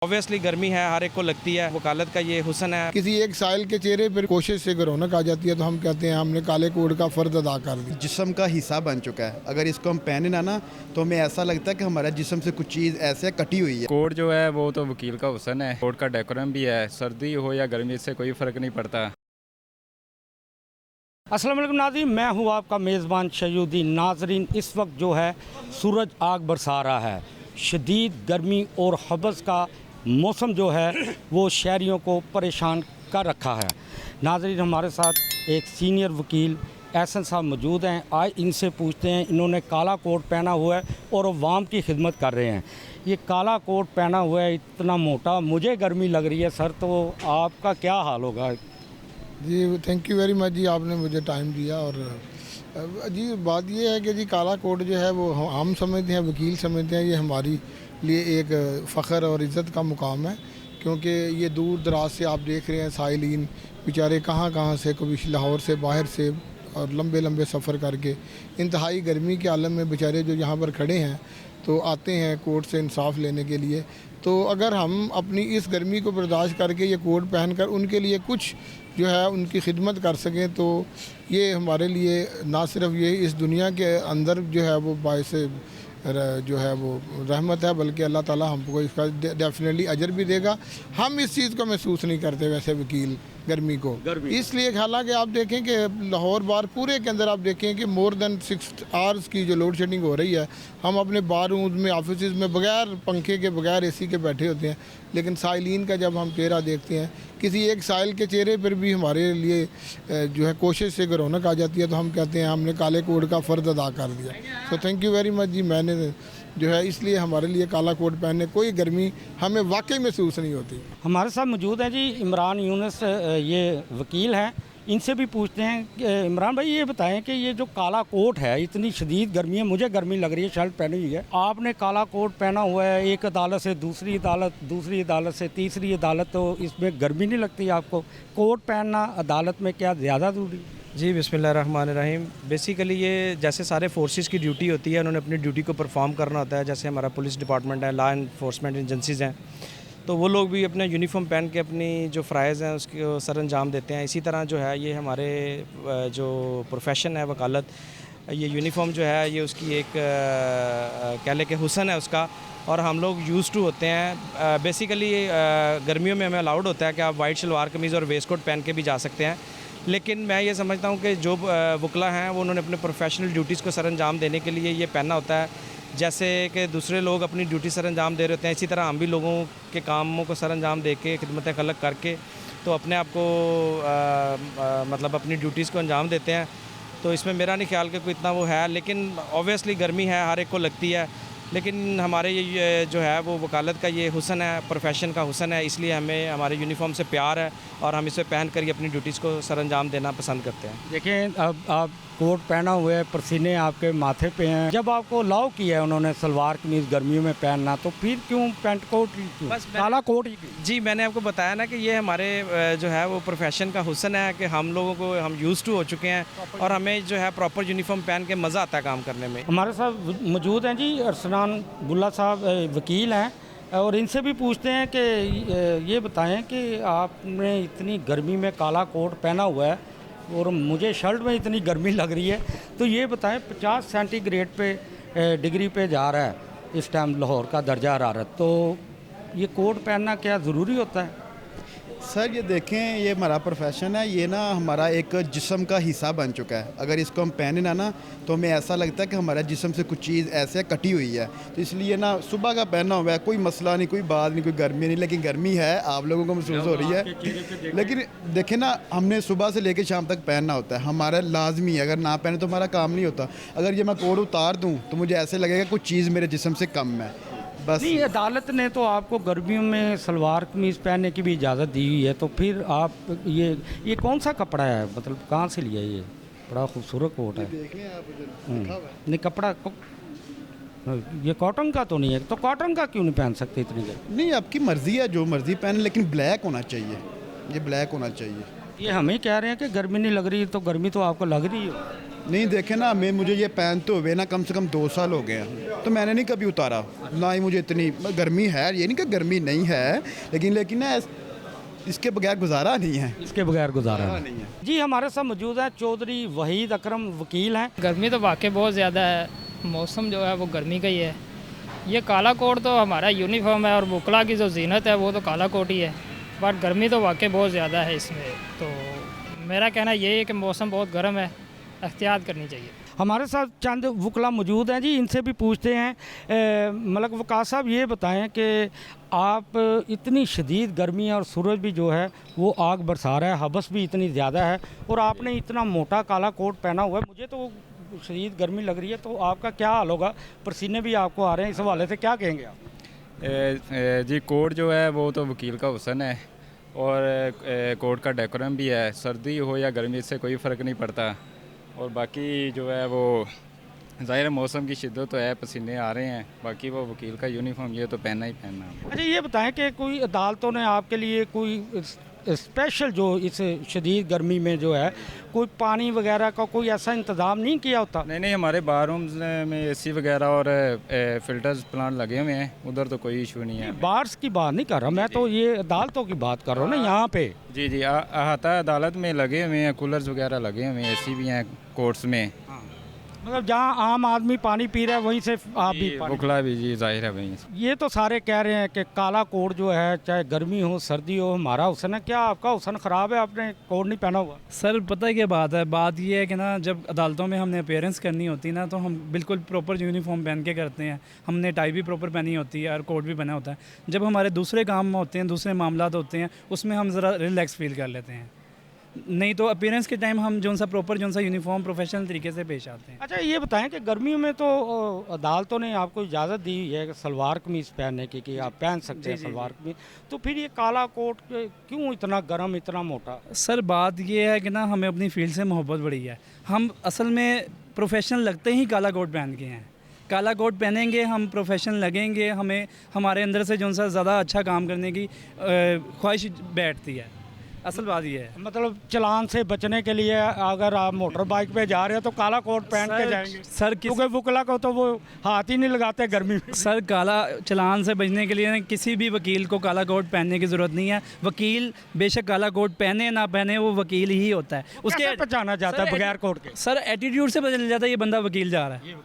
Obviously गर्मी है, हर एक को लगती है। वकालत का ये हुस्न है। किसी एक साइल के चेहरे पर कोशिश से रौनक आ जाती है तो हम कहते हैं हमने काले कोड का फ़र्ज अदा कर दिया। जिस्म का हिस्सा बन चुका है। अगर इसको हम पहने ना तो हमें ऐसा लगता है कि हमारा जिस्म से कुछ चीज़ ऐसे कटी हुई है। कोट जो है वो तो वकील का हुस्न है। कोट का डेकोरम भी है, सर्दी हो या गर्मी से कोई फ़र्क नहीं पड़ता। अस्सलाम वालेकुम नाज़रीन, मैं हूँ आपका मेज़बान शयूद्दीन। नाज़रीन, इस वक्त जो है सूरज आग बरसा रहा है। शदीद गर्मी और हबस का मौसम जो है वो शहरियों को परेशान कर रखा है। नाज़रीन, हमारे साथ एक सीनियर वकील एहसन साहब मौजूद हैं। आज इनसे पूछते हैं, इन्होंने काला कोट पहना हुआ है और अवाम की खिदमत कर रहे हैं। ये काला कोट पहना हुआ है, इतना मोटा, मुझे गर्मी लग रही है सर, तो आपका क्या हाल होगा? जी थैंक यू वेरी मच जी, आपने मुझे टाइम दिया। और जी बात ये है कि जी काला कोट जो है वो हम समझते हैं, वकील समझते हैं, ये हमारी लिए एक फ़ख्र और इज़्ज़त का मुकाम है। क्योंकि ये दूर दराज से आप देख रहे हैं साइलिन बेचारे कहाँ से, कभी लाहौर से, बाहर से, और लंबे लंबे सफ़र करके इंतहाई गर्मी के आलम में बेचारे जो यहाँ पर खड़े हैं तो आते हैं कोर्ट से इंसाफ लेने के लिए। तो अगर हम अपनी इस गर्मी को बर्दाश्त करके ये कोट पहनकर उनके लिए कुछ जो है उनकी खिदमत कर सकें तो ये हमारे लिए ना सिर्फ ये इस दुनिया के अंदर जो है वो बायस जो है वो रहमत है, बल्कि अल्लाह ताला हमको इसका डेफिनेटली अजर भी देगा। हम इस चीज़ को महसूस नहीं करते वैसे वकील गर्मी को, इसलिए हालांकि आप देखें कि लाहौर बार पूरे के अंदर आप देखें कि मोर देन 6 आवर्स की जो लोड शेडिंग हो रही है। हम अपने बार रूम में, ऑफिस में बगैर पंखे के, बगैर एसी के बैठे होते हैं, लेकिन साइलिन का जब हम चेहरा देखते हैं, किसी एक साइल के चेहरे पर भी हमारे लिए जो है कोशिश से रौनक आ जाती है तो हम कहते हैं हमने काले कोड का फ़र्ज अदा कर दिया। तो थैंक यू वेरी मच जी। मैंने जो है इसलिए हमारे लिए काला कोट पहनने कोई गर्मी हमें वाकई महसूस नहीं होती। हमारे साथ मौजूद हैं जी इमरान यूनुस, ये वकील हैं। इनसे भी पूछते हैं कि इमरान भाई ये बताएं कि ये जो काला कोट है, इतनी शदीद गर्मी है, मुझे गर्मी लग रही है, शर्ट पहनी हुई है, आपने काला कोट पहना हुआ है, एक अदालत से दूसरी अदालत, दूसरी अदालत से तीसरी अदालत, तो इसमें गर्मी नहीं लगती आपको? कोट पहनना अदालत में क्या ज़्यादा ज़रूरी है? जी बिस्मिल्लाहिर्रहमानिर्रहीम। बेसिकली ये जैसे सारे फोर्सेस की ड्यूटी होती है, उन्होंने अपनी ड्यूटी को परफॉर्म करना होता है। जैसे हमारा पुलिस डिपार्टमेंट है, लॉ इन्फोर्समेंट एजेंसीज़ हैं, तो वो लोग भी अपने यूनिफॉर्म पहन के अपनी जो फ़राइज़ हैं उसको सर अंजाम देते हैं। इसी तरह जो है ये हमारे जो प्रोफेशन है वकालत, ये यूनिफॉर्म जो है ये उसकी एक कह लें कि हुस्न है उसका, और हम लोग यूज़ टू होते हैं। बेसिकली गर्मियों में हमें अलाउड होता है कि आप वाइट शलवार कमीज़ और वेस्ट कोट पहन के भी जा सकते हैं, लेकिन मैं ये समझता हूँ कि जो वकला हैं वो उन्होंने अपने प्रोफेशनल ड्यूटीज़ को सर अंजाम देने के लिए ये पहनना होता है। जैसे कि दूसरे लोग अपनी ड्यूटी सर अंजाम दे रहे होते हैं, इसी तरह हम भी लोगों के कामों को सर अंजाम दे के, खिदमत खलक करके, तो अपने आप को मतलब अपनी ड्यूटीज़ को अंजाम देते हैं। तो इसमें मेरा नहीं ख्याल कि कोई इतना वो है, लेकिन ऑब्वियसली गर्मी है, हर एक को लगती है, लेकिन हमारे ये जो है वो वकालत का ये हुस्न है, प्रोफेशन का हुस्न है, इसलिए हमें हमारे यूनिफॉर्म से प्यार है और हम इसे पहन कर ही अपनी ड्यूटीज़ को सर अंजाम देना पसंद करते हैं। देखें, अब आप कोट पहना हुआ है, पसीने आपके माथे पे हैं। जब आपको अलाउ किया है उन्होंने सलवार कमीज़ गर्मियों में पहनना, तो फिर क्यों पैंट कोट, बस काला कोट ही? जी मैंने आपको बताया ना कि ये हमारे जो है वो प्रोफेशन का हुस्न है कि हम लोगों को, हम यूज़ टू हो चुके हैं और हमें जो है प्रॉपर यूनिफॉर्म पहन के मज़ा आता है काम करने में। हमारे साथ मौजूद हैं जी अरसलान गुल्ला साहब, वकील हैं, और इनसे भी पूछते हैं कि ये बताएं कि आपने इतनी गर्मी में काला कोट पहना हुआ है और मुझे शर्ट में इतनी गर्मी लग रही है, तो ये बताएं 50 सेंटीग्रेड पे डिग्री पे जा रहा है इस टाइम लाहौर का दर्जा हरारत, तो ये कोट पहनना क्या ज़रूरी होता है? सर ये देखें, ये हमारा प्रोफेशन है, ये ना हमारा एक जिस्म का हिस्सा बन चुका है। अगर इसको हम पहने ना तो हमें ऐसा लगता है कि हमारा जिस्म से कुछ चीज़ ऐसे कटी हुई है। तो इसलिए ना सुबह का पहना हुआ है, कोई मसला नहीं, कोई बात नहीं, कोई गर्मी नहीं, लेकिन गर्मी है, आप लोगों को महसूस हो रही है। लेकिन देखें ना, हमने सुबह से लेकर शाम तक पहनना होता है, हमारा लाजमी है। अगर ना पहने तो हमारा काम नहीं होता। अगर ये मैं कोट उतार दूँ तो मुझे ऐसे लगेगा कुछ चीज़ मेरे जिस्म से कम है। बस नहीं, अदालत ने तो आपको गर्मियों में सलवार कमीज़ पहनने की भी इजाज़त दी हुई है, तो फिर आप ये कौन सा कपड़ा है, मतलब कहाँ से लिया ये? बड़ा खूबसूरत कोट है। नहीं, कपड़ा ये कॉटन का तो नहीं है, तो कॉटन का क्यों नहीं पहन सकते इतनी गर्मी? नहीं, आपकी मर्ज़ी है, जो मर्ज़ी पहने, लेकिन ब्लैक होना चाहिए, ये ब्लैक होना चाहिए। ये हम ही कह रहे हैं कि गर्मी नहीं लग रही, तो गर्मी तो आपको लग रही है। नहीं देखे ना, मैं मुझे ये पहनते हुए ना कम से कम 2 साल हो गए हैं, तो मैंने नहीं कभी उतारा, ना ही मुझे इतनी गर्मी है, ये नहीं कि गर्मी नहीं है, लेकिन ना इसके बगैर गुजारा नहीं है, इसके बगैर गुजारा नहीं है। जी हमारे साथ मौजूद हैं चौधरी वहीद अकरम वकील हैं। गर्मी तो वाकई बहुत ज़्यादा है, मौसम जो है वो गर्मी का ही है। ये काला कोट तो हमारा यूनिफॉर्म है और वकला की जो जीनत है वो तो काला कोट ही है, बट गर्मी तो वाकई बहुत ज़्यादा है इसमें। तो मेरा कहना ये है कि मौसम बहुत गर्म है, एहतियात करनी चाहिए। हमारे साथ चंद वकला मौजूद हैं जी, इनसे भी पूछते हैं। मलक वकास साहब ये बताएं कि आप इतनी शदीद गर्मी है और सूरज भी जो है वो आग बरसा रहा है, हबस भी इतनी ज़्यादा है और आपने इतना मोटा काला कोट पहना हुआ है, मुझे तो शदीद गर्मी लग रही है, तो आपका क्या हाल होगा? पसीने भी आपको आ रहे हैं, इस हवाले से क्या कहेंगे आप? जी कोट जो है वो तो वकील का हुस्न है और कोट का डेकोरम भी है, सर्दी हो या गर्मी इससे कोई फ़र्क नहीं पड़ता। और बाकी जो है वो ज़ाहिर मौसम की शिद्दत तो है, पसीने आ रहे हैं, बाकी वो वकील का यूनिफॉर्म ये तो पहनना ही पहनना है। अच्छा ये बताएं कि कोई अदालतों ने आपके लिए कोई स्पेशल जो इस शदीद गर्मी में जो है कोई पानी वगैरह का कोई ऐसा इंतज़ाम नहीं किया होता? नहीं, हमारे बाथरूम्स में एसी वगैरह और फ़िल्टर्स प्लांट लगे हुए हैं, उधर तो कोई इशू नहीं है। बार्स की बात नहीं कर रहा मैं, तो ये अदालतों की बात कर रहा हूँ ना यहाँ पे। जी अहाता अदालत में लगे हुए हैं, कूलर्स वगैरह लगे हुए हैं, एसी भी हैं कोर्ट्स में। मतलब जहाँ आम आदमी पानी पी रहा है वहीं से आप भी पानी। बुखला भी जी जाहिर है वहीं। ये तो सारे कह रहे हैं कि काला कोट जो है चाहे गर्मी हो सर्दी हो हमारा हुस्न है, क्या आपका हुस्न ख़राब है, आपने कोट नहीं पहना हुआ? सर पता है क्या बात है, बात ये है कि ना जब अदालतों में हमने अपेयरेंस करनी होती ना तो हम बिल्कुल प्रॉपर यूनिफॉर्म पहन के करते हैं, हमने टाई भी प्रॉपर पहनी होती है और कोट भी पहना होता है। जब हमारे दूसरे काम होते हैं, दूसरे मामलात होते हैं, उसमें हम ज़रा रिलैक्स फील कर लेते हैं, नहीं तो अपीयरेंस के टाइम हम जो सा प्रॉपर जो सा यूनिफॉर्म प्रोफेशनल तरीके से पेश आते हैं। अच्छा ये बताएं कि गर्मियों में तो अदालतों ने आपको इजाज़त दी है कि सलवार कमीज़ पहनने की, कि आप पहन सकते हैं सलवार कमीज़, तो फिर ये काला कोट क्यों इतना गर्म इतना मोटा? सर बात ये है कि ना हमें अपनी फील्ड से मोहब्बत बड़ी है, हम असल में प्रोफेशनल लगते ही काला कोट पहन के हैं। काला कोट पहनेंगे हम प्रोफेशनल लगेंगे, हमें हमारे अंदर से जो सा ज़्यादा अच्छा काम करने की ख्वाहिश बैठती है। असल बात ये है, मतलब चलान से बचने के लिए अगर आप मोटर बाइक पे जा रहे हैं तो काला कोट पहन के जाएंगे सर क्योंकि वकला को तो वो हाथ ही नहीं लगाते गर्मी में। सर काला चलान से बचने के लिए किसी भी वकील को काला कोट पहनने की ज़रूरत नहीं है। वकील बेशक काला कोट पहने ना पहने वो वकील ही होता है, उसके पहचाना जाता है बगैर कोट के? सर एटीट्यूड से पता चल जाता है ये बंदा वकील जा रहा है।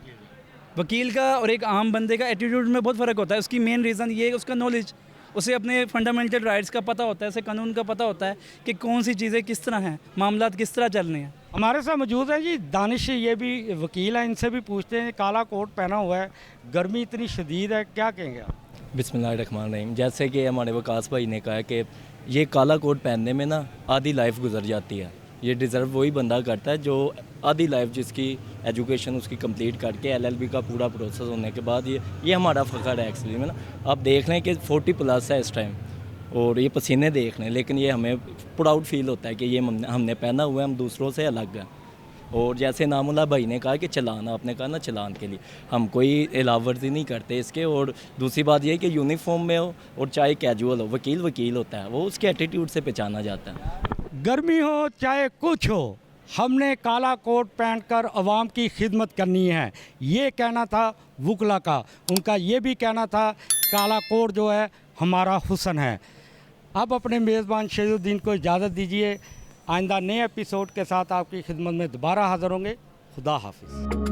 वकील का और एक आम बंदे का एटीट्यूड में बहुत फ़र्क होता है। उसकी मेन रीज़न ये है उसका नॉलेज, उसे अपने फंडामेंटल राइट्स का पता होता है, उसे कानून का पता होता है कि कौन सी चीज़ें किस तरह हैं, मामलात किस तरह चल रहे हैं। हमारे साथ मौजूद है जी दानिश, ये भी वकील हैं, इनसे भी पूछते हैं, काला कोट पहना हुआ है, गर्मी इतनी शदीद है, क्या कहेंगे आप? बिस्मिल्लाहिर्रहमानिर्रहीम। जैसे कि हमारे वकास भाई ने कहा कि ये काला कोट पहनने में ना आधी लाइफ गुजर जाती है। ये डिज़र्व वही बंदा करता है जो आधी लाइफ जिसकी एजुकेशन उसकी कंप्लीट करके LLB का पूरा प्रोसेस होने के बाद ये हमारा फ़ख्र है एक्चुअली में ना। आप देख लें कि 40+ है इस टाइम और ये पसीने देख लें, लेकिन ये हमें प्राउड फील होता है कि ये हमने पहना हुआ है, हम दूसरों से अलग हैं। और जैसे नामुल्ला भाई ने कहा कि चलान, आपने कहा ना चलान के लिए हम कोई इलावर्जी नहीं करते इसके। और दूसरी बात यह है कि यूनिफॉर्म में हो और चाहे कैजुअल हो, वकील वकील होता है, वो उसके एटीट्यूड से पहचाना जाता है। गर्मी हो चाहे कुछ हो, हमने काला कोट पहनकर अवाम की खिदमत करनी है, ये कहना था वकला का। उनका ये भी कहना था काला कोट जो है हमारा हुस्न है। अब अपने मेज़बान शहीदुद्दीन को इजाज़त दीजिए, आइंदा नए एपिसोड के साथ आपकी खिदमत में दोबारा हाज़िर होंगे। खुदा हाफिज़।